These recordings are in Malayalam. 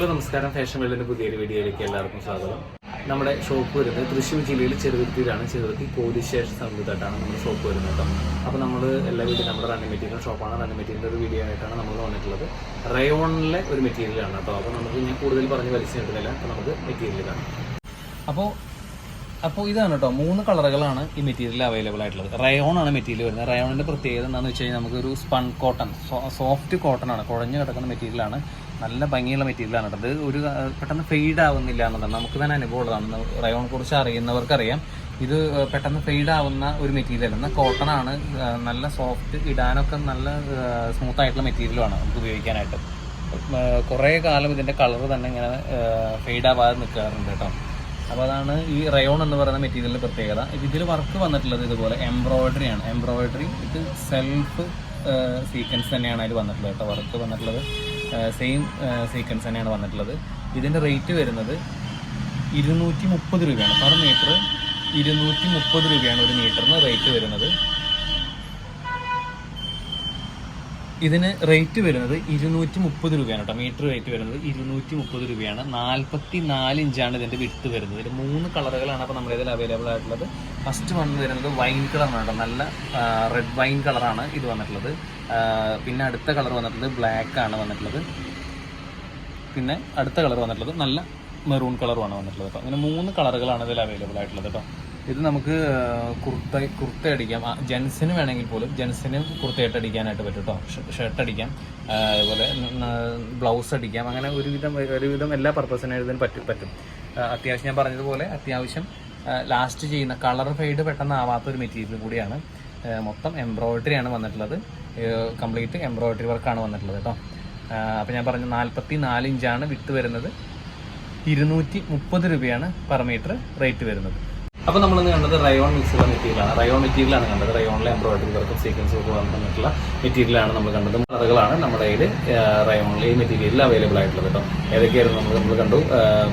ഹലോ നമസ്കാരം, ഫാഷൻ വേൾഡിന്റെ പുതിയൊരു വീഡിയോയിലേക്ക് എല്ലാവർക്കും സ്വാഗതം. നമ്മുടെ ഷോപ്പ് വരുന്നത് തൃശ്ശൂർ ജില്ലയിൽ ചെറുതുരുത്തിയിലാണ്. ചെറുതുരുത്തി പോലീസ് സ്റ്റേഷൻ സമീപത്തായിട്ടാണ് നമ്മുടെ ഷോപ്പ് വരുന്നത് കേട്ടോ. അപ്പോൾ നമ്മൾ എല്ലാ വീട്ടിലും നമ്മുടെ റണ്ണിങ് മെറ്റീരിയൽ ഷോപ്പാണ്. റണ്ണിങ് മെറ്റീരിയലിൻ്റെ ഒരു വീഡിയോ ആയിട്ടാണ് നമ്മൾ വന്നിട്ടുള്ളത്. റയോണിലെ ഒരു മെറ്റീരിയലാണ് കേട്ടോ. അപ്പോൾ നമുക്ക് ഞാൻ കൂടുതൽ പറഞ്ഞ് വലിച്ചു കിട്ടുന്നില്ല. അപ്പോൾ നമുക്ക് മെറ്റീരിയൽ കാണാം. അപ്പോൾ ഇതാണ് കേട്ടോ, 3 കളറുകളാണ് ഈ മെറ്റീരിയൽ അവൈലബിൾ ആയിട്ടുള്ളത്. റയോൺ ആണ് മെറ്റീരിയൽ വരുന്നത്. റയോണിൻ്റെ പ്രത്യേകത എന്താണെന്ന് വെച്ച് കഴിഞ്ഞാൽ നമുക്കൊരു സ്പൺ കോട്ടൺ, സോഫ്റ്റ് കോട്ടൺ ആണ്, കുഴഞ്ഞു കിടക്കുന്ന മെറ്റീരിയലാണ്. നല്ല ഭംഗിയുള്ള മെറ്റീരിയലാണ് കേട്ടോ. ഇത് ഒരു പെട്ടെന്ന് ഫെയ്ഡ് ആവുന്നില്ല എന്നതാണ് നമുക്ക് തന്നെ അനുഭവമുള്ളതാണ്. റയോണിനെ കുറിച്ച് അറിയുന്നവർക്കറിയാം, ഇത് പെട്ടെന്ന് ഫെയ്ഡ് ആവുന്ന ഒരു മെറ്റീരിയൽ. എന്നാൽ കോട്ടൺ ആണ്, നല്ല സോഫ്റ്റ്, ഇടാനൊക്കെ നല്ല സ്മൂത്ത് ആയിട്ടുള്ള മെറ്റീരിയലുമാണ് നമുക്ക് ഉപയോഗിക്കാനായിട്ട്. കുറേ കാലം ഇതിൻ്റെ കളർ തന്നെ ഇങ്ങനെ ഫെയ്ഡ് ആവാതെ നിൽക്കാറുണ്ട് കേട്ടോ. അപ്പോൾ അതാണ് ഈ റയോൺ എന്ന് പറയുന്ന മെറ്റീരിയലിൻ്റെ പ്രത്യേകത. ഇതിൽ വർക്ക് വന്നിട്ടുള്ളത് ഇതുപോലെ എംബ്രോയിഡറി ആണ്. എംബ്രോയിഡറി ഇത് സെൽഫ് സീക്വൻസ് തന്നെയാണ് അതിൽ വന്നിട്ടുള്ളത് കേട്ടോ. വർക്ക് വന്നിട്ടുള്ളത് സെയിം സീക്വൻസ് തന്നെയാണ് വന്നിട്ടുള്ളത്. ഇതിൻ്റെ റേറ്റ് വരുന്നത് 230 രൂപയാണ് പെർ മീറ്റർ. 230 രൂപയാണ് ഒരു മീറ്ററിന് റേറ്റ് വരുന്നത്. ഇതിന് റേറ്റ് വരുന്നത് 230 രൂപയാണ് കേട്ടോ. മീറ്റർ റേറ്റ് വരുന്നത് 230 രൂപയാണ്. 44 ഇഞ്ചാണ് ഇതിൻ്റെ വിഡ്ത്ത് വരുന്നത്. ഇതിൽ 3 കളറുകളാണ് അപ്പോൾ നമ്മുടെ ഇതിൽ അവൈലബിൾ ആയിട്ടുള്ളത്. ഫസ്റ്റ് വന്ന് വരുന്നത് വൈൻ കളറാണ് കേട്ടോ. നല്ല റെഡ് വൈൻ കളറാണ് ഇത് വന്നിട്ടുള്ളത്. പിന്നെ അടുത്ത കളർ വന്നിട്ടുള്ളത് ബ്ലാക്ക് ആണ് വന്നിട്ടുള്ളത്. പിന്നെ അടുത്ത കളർ വന്നിട്ടുള്ളത് നല്ല മെറൂൺ കളറുമാണ് വന്നിട്ടുള്ളത് കേട്ടോ. അങ്ങനെ 3 കളറുകളാണ് ഇതിൽ അവൈലബിൾ ആയിട്ടുള്ളത് കേട്ടോ. ഇത് നമുക്ക് കുർത്ത അടിക്കാം. ജെൻസിന് വേണമെങ്കിൽ പോലും ജെൻസിന് കുർത്തയായിട്ട് അടിക്കാനായിട്ട് പറ്റും കേട്ടോ. ഷർട്ട് അടിക്കാം, അതുപോലെ ബ്ലൗസ് അടിക്കാം. അങ്ങനെ ഒരുവിധം എല്ലാ പർപ്പസിനും ഇതിന് പറ്റും. അത്യാവശ്യം ഞാൻ പറഞ്ഞതുപോലെ അത്യാവശ്യം ലാസ്റ്റ് ചെയ്യുന്ന കളർ ഫെയ്ഡ് പെട്ടെന്ന് ആവാത്ത ഒരു മെറ്റീരിയൽ കൂടിയാണ്. മൊത്തം എംബ്രോയിഡറി ആണ് വന്നിട്ടുള്ളത്. കംപ്ലീറ്റ് എംബ്രോയിഡറി വർക്കാണ് വന്നിട്ടുള്ളത് കേട്ടോ. അപ്പോൾ ഞാൻ പറഞ്ഞ 44 ഇഞ്ചാണ് വിട്ട് വരുന്നത്. 230 രൂപയാണ് പെർ മീറ്റർ റേറ്റ് വരുന്നത്. അപ്പോൾ നമ്മളിന്ന് കണ്ടത് റയോൺ മിക്സുള്ള മെറ്റീരിയലാണ്. റയോൺ മെറ്റീരിയലാണ് കണ്ടത്. റയോണിലെ എംബ്രോയിഡറി വർക്കും സീക്വൻസും ഒക്കെ വന്നിട്ടുള്ള മെറ്റീരിയലാണ് നമ്മൾ കണ്ടത്. കളറുകളാണ് നമ്മുടെ കയ്യിൽ റയോണിലെ ഈ മെറ്റീരിയലിൽ അവൈലബൽ ആയിട്ടുള്ളത് കേട്ടോ. ഏതൊക്കെയായിരുന്നു നമ്മൾ കണ്ടു?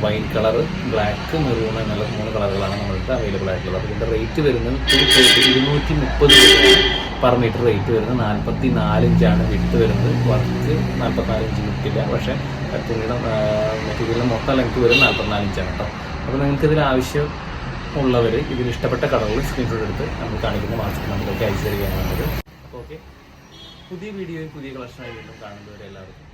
വൈൻ കളർ, ബ്ലാക്ക്, മെറൂൺ എന്നുള്ള 3 കളറുകളാണ് നമ്മൾക്ക് അവൈലബിൾ ആയിട്ടുള്ളത്. അപ്പോൾ ഇതിൻ്റെ റേറ്റ് വരുന്നത് 230 രൂപയാണ് പെർ മീറ്റർ റേറ്റ് വരുന്നത്. 44 ഇഞ്ചാണ് വിട്ട് വരുന്നത്. വർക്ക് 44 ഇഞ്ച് വിട്ടില്ല, പക്ഷേ തുണിയുടെ മെറ്റീരിയലിന് മൊത്തം ലെങ്ത് വരുന്നത് 44 ഇഞ്ചാണ് കേട്ടോ. അപ്പോൾ നിങ്ങൾക്ക് ഇതിൽ ഉള്ളവർ ഇതിൽ ഇഷ്ടപ്പെട്ട കളറുകൾ സ്ക്രീൻഷോട്ട് എടുത്ത് നമ്മൾ കാണിക്കുന്ന വാട്സപ്പ് നമ്പറിലേക്ക് അയച്ചു തരികയാണ് വേണ്ടത്. അപ്പോൾ ഓക്കെ, പുതിയ വീഡിയോയും പുതിയ കളക്ഷനായി വീണ്ടും കാണുന്നവരെ എല്ലാവർക്കും